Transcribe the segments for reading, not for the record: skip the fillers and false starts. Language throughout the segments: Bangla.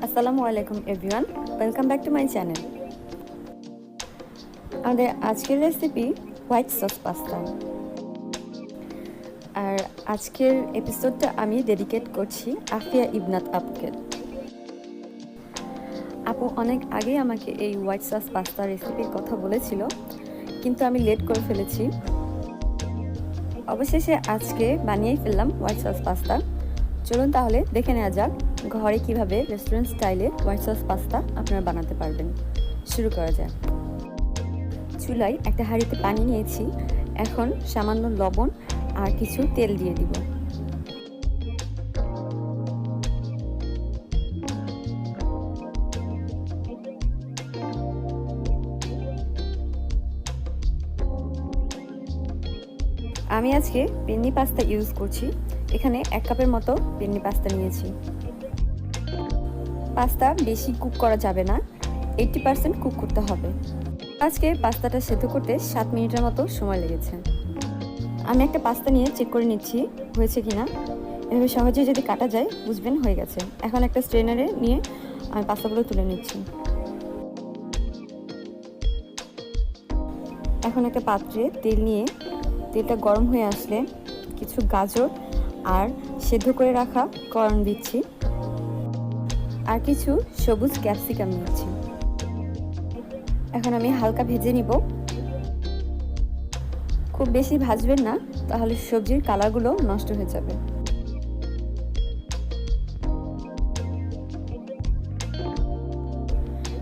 আসসালামু আলাইকুম everyone, welcome back to my channel. আমাদের আজকের রেসিপি হোয়াইট সস পাস্তা। আর আজকের এপিসোডটা আমি ডেডিকেট করছি আফিয়া ইবনাত আপুকে। আপু অনেক আগেই আমাকে এই হোয়াইট সস পাস্তা রেসিপির কথা বলেছিল, কিন্তু আমি লেট করে ফেলেছি। অবশেষে আজকে বানিয়েই ফেললাম হোয়াইট সস পাস্তা। চলুন তাহলে দেখে নেওয়া যাক ঘরে কিভাবে রেস্টুরেন্ট স্টাইলে হোয়াইট সস পাস্তা আপনারা বানাতে পারবেন। শুরু করা যায়। চুলায় একটা হাঁড়িতে পানি নিয়েছি, এখন সামান্য লবণ আর কিছু তেল দিয়ে দিব। আমি আজকে পেন্নি পাস্তা ইউজ করছি। এখানে 1 কাপের মতো পেন্নি পাস্তা নিয়েছি। পাস্তা বেশি কুক করা যাবে না, 80% কুক করতে হবে। আজকে পাস্তাটা সেদ্ধ করতে 7 মিনিটের মতো সময় লেগেছে। আমি একটা পাস্তা নিয়ে চেক করে নিচ্ছি হয়েছে কিনা। এভাবে সহজে যদি কাটা যায় বুঝবেন হয়ে গেছে। এখন একটা স্ট্রেনারে নিয়ে আমি পাস্তাগুলো তুলে নিচ্ছি। এখন একটা পাত্রে তেল নিয়ে তেলটা গরম হয়ে আসলে কিছু গাজর আর সেদ্ধ করে রাখা কর্ন দিচ্ছি, আর কিছু সবুজ ক্যাপসিকাম নিচ্ছি। এখন আমি হালকা ভেজে নিব। খুব বেশি ভাজবেন না, তাহলে সবজির কালারগুলো নষ্ট হয়ে যাবে।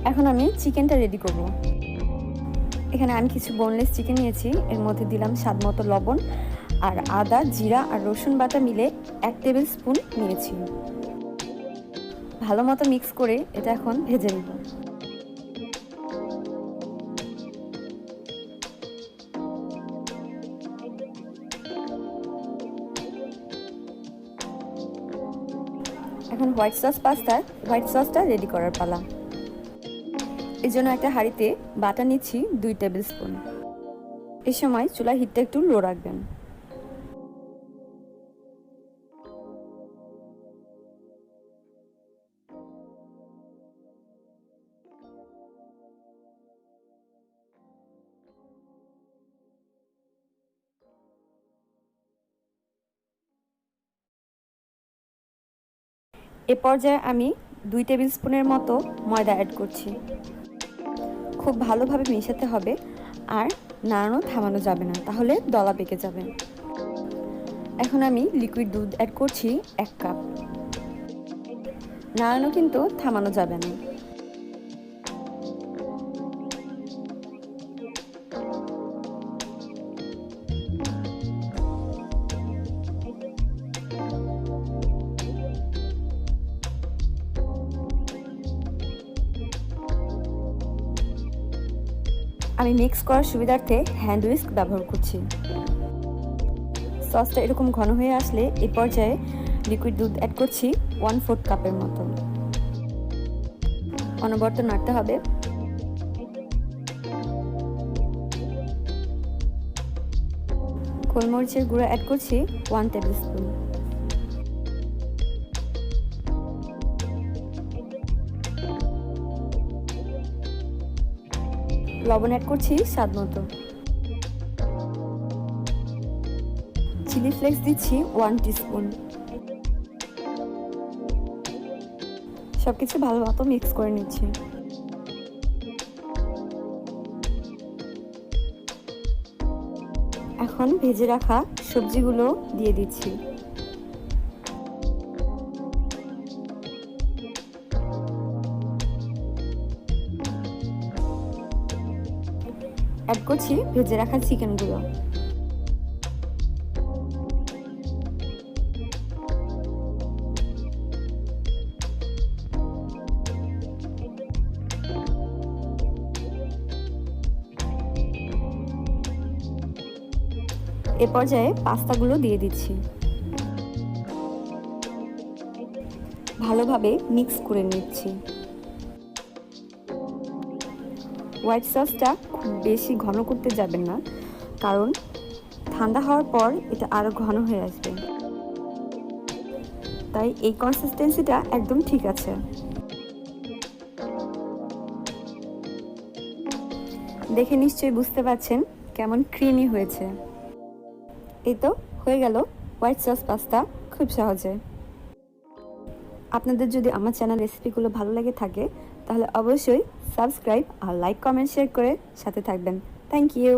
এখন আমি চিকেনটা রেডি করব। এখানে আমি কিছু বোনলেস চিকেন নিয়েছি, এর মধ্যে দিলাম স্বাদ মতো লবণ আর আদা, জিরা আর রসুন বাটা মিলে 1 টেবিল স্পুন নিয়েছি। ভালো মতো মিক্স করে এটা এখন ভেজে নিব। এখন হোয়াইট সসটা রেডি করার পালা। এই জন্য একটা হাঁড়িতে বাটা নিচ্ছি 2 টেবিল স্পুন। এই সময় চুলার হিটটা একটু লো রাখবেন। এ পর্যায়ে আমি 2 টেবিল স্পুনের মতো ময়দা অ্যাড করছি। খুব ভালোভাবে মেশাতে হবে, আর নাড়ানো থামানো যাবে না, তাহলে দলা পেকে যাবে। এখন আমি লিকুইড দুধ অ্যাড করছি 1 কাপ। নাড়ানো কিন্তু থামানো যাবে না। আমি মিক্স করার সুবিধার্থে হ্যান্ড হুইস্ক ব্যবহার করছি। সসটা এরকম ঘন হয়ে আসলে এই পর্যায়ে লিকুইড দুধ অ্যাড করছি 1/4 কাপের মতো। অনবরত নাড়তে হবে। গোলমরিচের গুঁড়ো অ্যাড করছি 1 টেবিল স্পুন। লবণ অ্যাড করছি স্বাদ মতো। চিলি ফ্লেক্স দিচ্ছি 1 টিস্পুন। সবকিছু ভালো মতো মিক্স করে নিচ্ছি। এখন ভেজে রাখা সবজিগুলো দিয়ে দিচ্ছি। অ্যাড করছি ভেজে রাখা চিকেনগুলো। এ পর্যায়ে পাস্তাগুলো দিয়ে দিচ্ছি। ভালোভাবে মিক্স করে নিচ্ছি। হোয়াইট সসটা খুব বেশি ঘন করতে যাবেন না, কারণ ঠান্ডা হওয়ার পর এটা আরও ঘন হয়ে আসবে। তাই এই কনসিস্টেন্সিটা একদম ঠিক আছে। দেখে নিশ্চয়ই বুঝতে পারছেন কেমন ক্রিমি হয়েছে। এই তো হয়ে গেল হোয়াইট সস পাস্তা খুব সহজে। আপনাদের যদি আমার চ্যানেল রেসিপিগুলো ভালো লেগে থাকে তাহলে অবশ্যই সাবস্ক্রাইব আর লাইক কমেন্ট শেয়ার করে সাথে থাকবেন। Thank you.